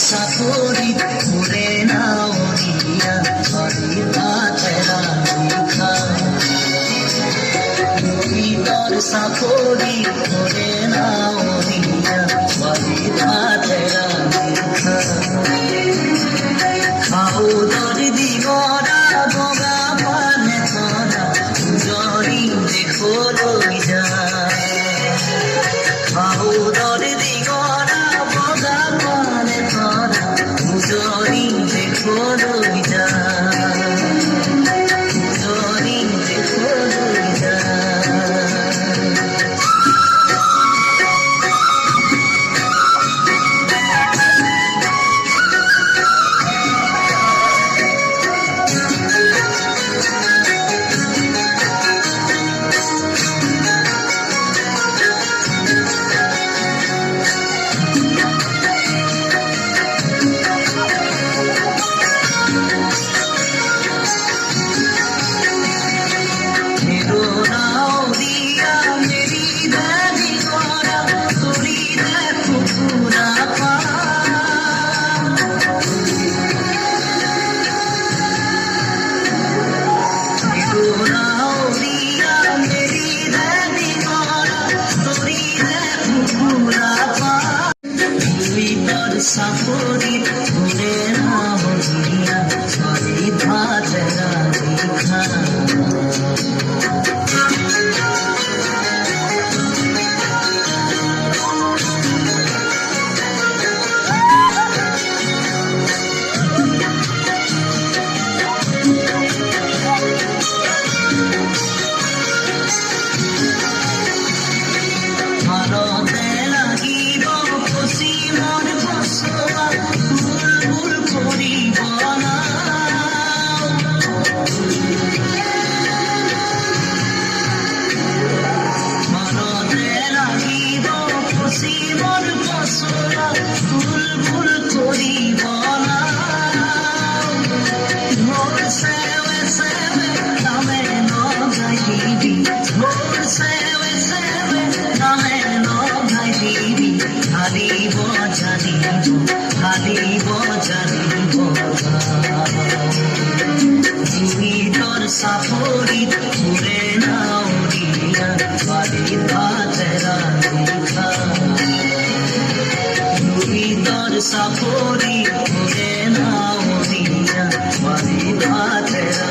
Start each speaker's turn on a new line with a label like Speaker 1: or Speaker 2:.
Speaker 1: সাফরি ঘুরে নাও নিয়া বাড়ি ভাতেরা খা তুমি তোর সাফরি ঘুরে নাও নিয়া বাড়ি ভাতেরা খা খাও তোর দিগরা বগা পানে তোরা জরি দেখো রই যা খাও তোর দিগরা বগা পানে তোরা জরি দেখো রই যা জরি দেখো রই যা সাফরি ঘুরে নাও নিয়া বাড়ি ভাতেরা খা ভারতে লাগিব খুশি মন বসোয়া বুলবুল করিব না ভারতে লাগিব খুশি মন বসোয়া বুলবুল করিব না ভোর সেবে সেবে নামে নগাইবি ভোর সেবে সেবে নামে নগাইবি হারিব জানিব তুমি তোর সাফরি ঘুরে নাও নিয়া বাড়ি ভাতেরা খা তুমি তোর সাফরি ঘুরে নাও নিয়া বাড়ি ভাতেরা